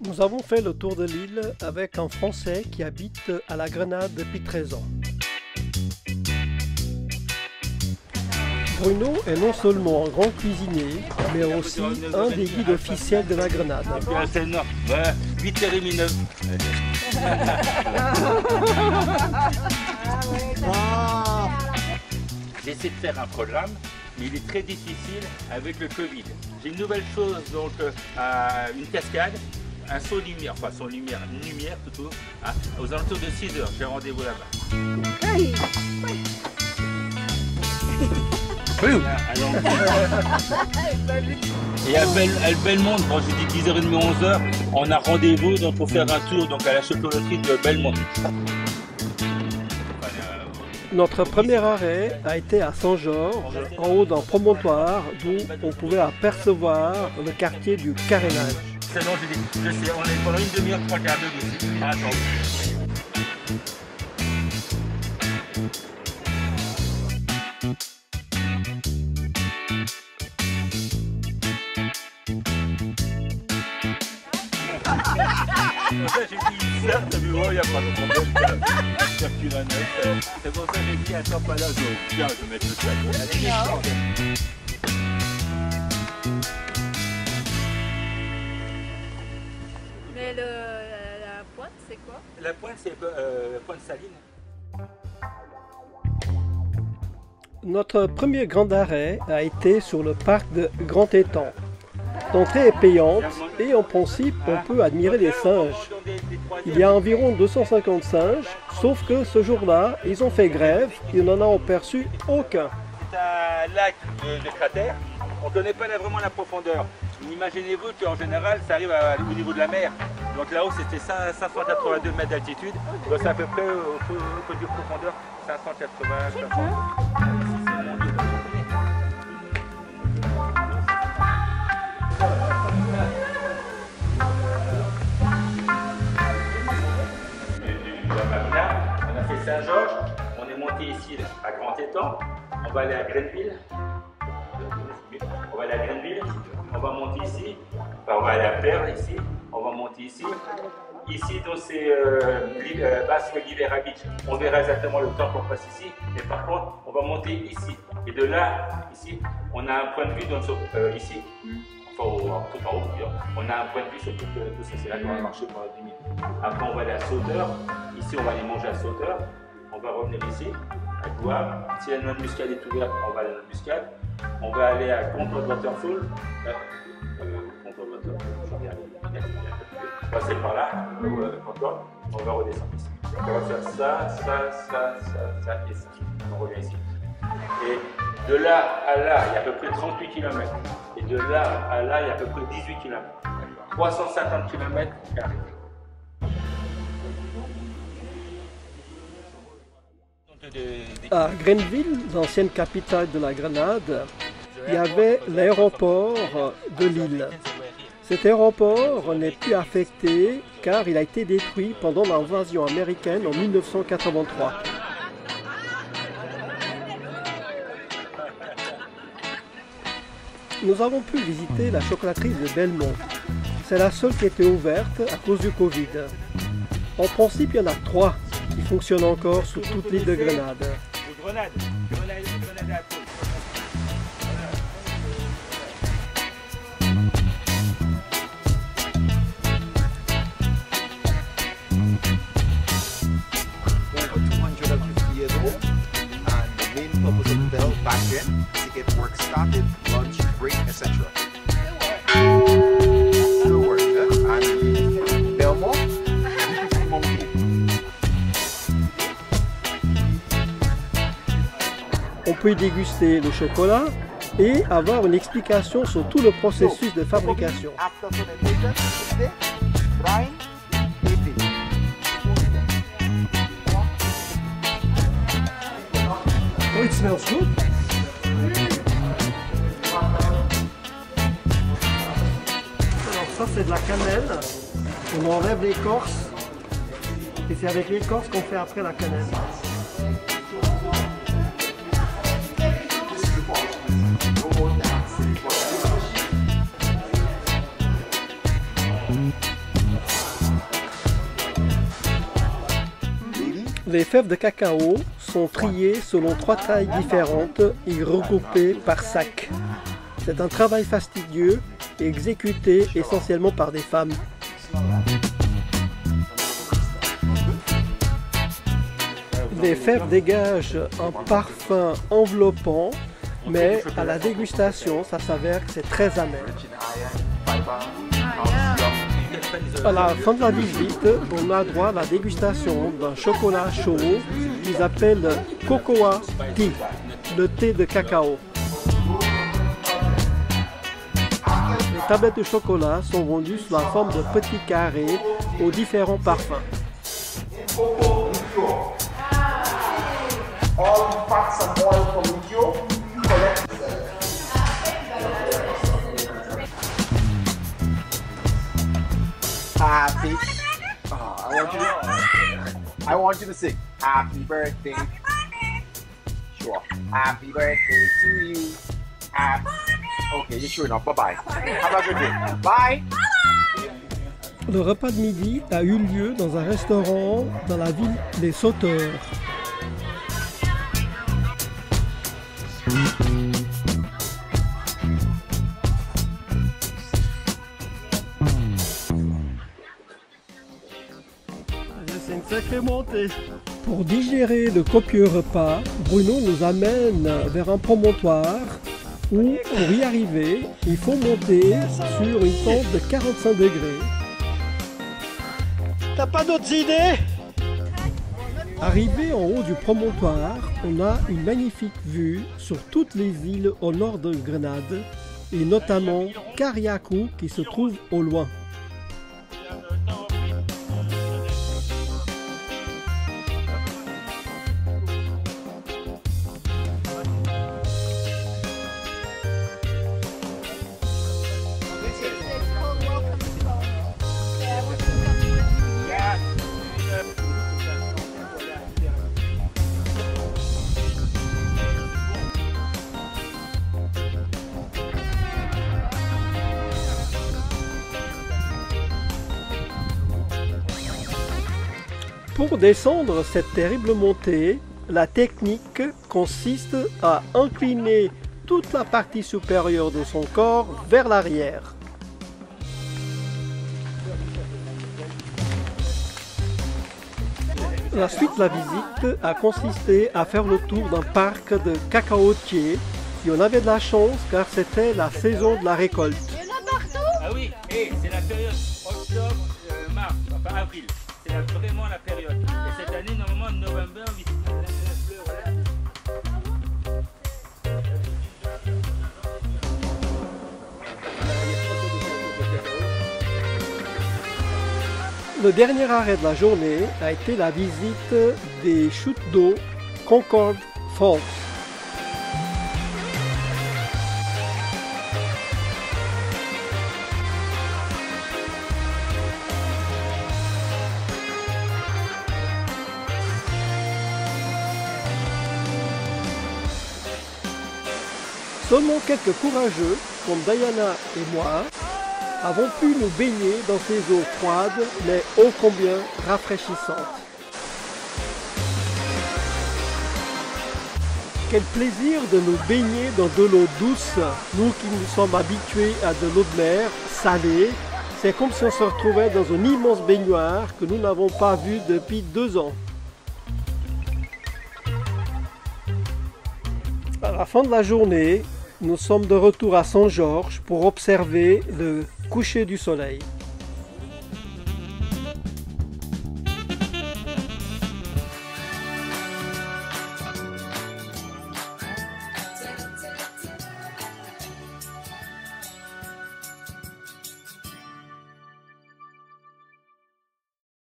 Nous avons fait le tour de l'île avec un Français qui habite à la Grenade depuis 13 ans. Bruno est non seulement un grand cuisinier, mais aussi un des guides officiels de la Grenade. C'est énorme, 8h30, 9. J'essaie de faire un programme, mais il est très difficile avec le Covid. J'ai une nouvelle chose, donc une cascade, un saut lumière, enfin saut lumière, une lumière plutôt, hein, aux alentours de 6h, j'ai rendez-vous là-bas. Hey. Et à Belmont, quand j'ai dit 10h30, 11h, on a rendez-vous donc pour faire un tour donc à la chocolaterie de Belmont. Notre premier arrêt a été à Saint-Georges, en haut d'un promontoire d'où on pouvait apercevoir le quartier du carénage. C'est bon, je sais, on est pendant une demi-heure, 3 quarts d'heure ici. Attends. J'ai dit ça, t'as vu, il n'y a pas de problème. C'est pour ça que j'ai dit, attends pas là, je vais mettre le sac. Mais la pointe, c'est quoi? La pointe, c'est Pointe Saline. Notre premier grand arrêt a été sur le parc de Grand Étang. L'entrée est payante et en principe on peut admirer les singes. Il y a environ 250 singes, sauf que ce jour-là, ils ont fait grève et on n'en a aperçu aucun. C'est un lac de cratère, on ne connaît pas vraiment la profondeur. Imaginez-vous qu'en général ça arrive au niveau de la mer. Donc là-haut c'était 582 mètres d'altitude, donc c'est à peu près au côté de profondeur 580. On a fait Saint-Georges, on est monté ici à Grand Étang, on va aller à Greenville, on va monter ici, enfin, on va aller à Perle ici, on va monter ici. Ici, donc c'est Basse Riviera Beach. On verra exactement le temps qu'on passe ici, mais par contre, on va monter ici. Et de là, ici, on a un point de vue donc, ici. Enfin, tout en haut, on a un point de vue sur tout ça, c'est là qu'on va marcher pendant 10 minutes. Après, on va aller à Sauteur. Ici, on va aller manger à Sauteur. On va revenir ici, à Gouave. Si la noix de muscade est ouverte, on va aller à la noix de muscade. On va aller à Concord Waterfall. Concord Waterfall, je regarde. On va passer par là, Concord. On va redescendre ici. On va faire ça et ça. On revient ici. Et de là à là, il y a à peu près 38 km. Et de là à là, il y a à peu près 18 km. 350 km carrés. À Greenville, l'ancienne capitale de la Grenade, il y avait l'aéroport de l'île. Cet aéroport n'est plus affecté car il a été détruit pendant l'invasion américaine en 1983. Nous avons pu visiter la chocolaterie de Belmont. C'est la seule qui était ouverte à cause du Covid. En principe, il y en a 3 qui fonctionnent encore sur toute l'île de Grenade. Grenade à Pau. Back then to get work started, lunch, break, etc. Still work, and Belmont, beautiful monkey. On peut y déguster le chocolat et avoir une explication sur tout le processus de fabrication. After fermentation, drying, heating. Oh, it smells good. Alors ça c'est de la cannelle. On enlève l'écorce et c'est avec l'écorce qu'on fait après la cannelle. Les fèves de cacao sont triées selon 3 tailles différentes et regroupées par sac. C'est un travail fastidieux et exécuté essentiellement par des femmes. Les fèves dégagent un parfum enveloppant, mais à la dégustation, ça s'avère que c'est très amer. À la fin de la visite, on a droit à la dégustation d'un chocolat chaud qu'ils appellent Cocoa Tea, le thé de cacao. Les tablettes de chocolat sont vendues sous la forme de petits carrés aux différents parfums. Happy. I want you to sing Happy Birthday. Sure. Happy Birthday to you. Happy. Okay, you're sure enough. Bye-bye. Have a good day. Bye. Le repas de midi a eu lieu dans un restaurant dans la ville des Sauteurs. C'est une sacrée montée. Pour digérer le copieux repas, Bruno nous amène vers un promontoire où, pour y arriver, il faut monter sur une pente de 45 degrés. T'as pas d'autres idées? Arrivé en haut du promontoire, on a une magnifique vue sur toutes les îles au nord de Grenade et notamment Cariaco qui se trouve au loin. Pour descendre cette terrible montée, la technique consiste à incliner toute la partie supérieure de son corps vers l'arrière. La suite de la visite a consisté à faire le tour d'un parc de cacaotiers et on avait de la chance car c'était la saison de la récolte. Il y en a partout. Ah oui, et c'est la période octobre, mars, enfin avril. C'est vraiment la période. Et cette année, normalement, novembre, oui. Le dernier arrêt de la journée a été la visite des chutes d'eau Concord Falls. Seulement quelques courageux, comme Diana et moi, avons pu nous baigner dans ces eaux froides, mais ô combien rafraîchissantes. Quel plaisir de nous baigner dans de l'eau douce, nous qui nous sommes habitués à de l'eau de mer salée. C'est comme si on se retrouvait dans une immense baignoire que nous n'avons pas vue depuis 2 ans. À la fin de la journée, nous sommes de retour à Saint-Georges pour observer le coucher du soleil.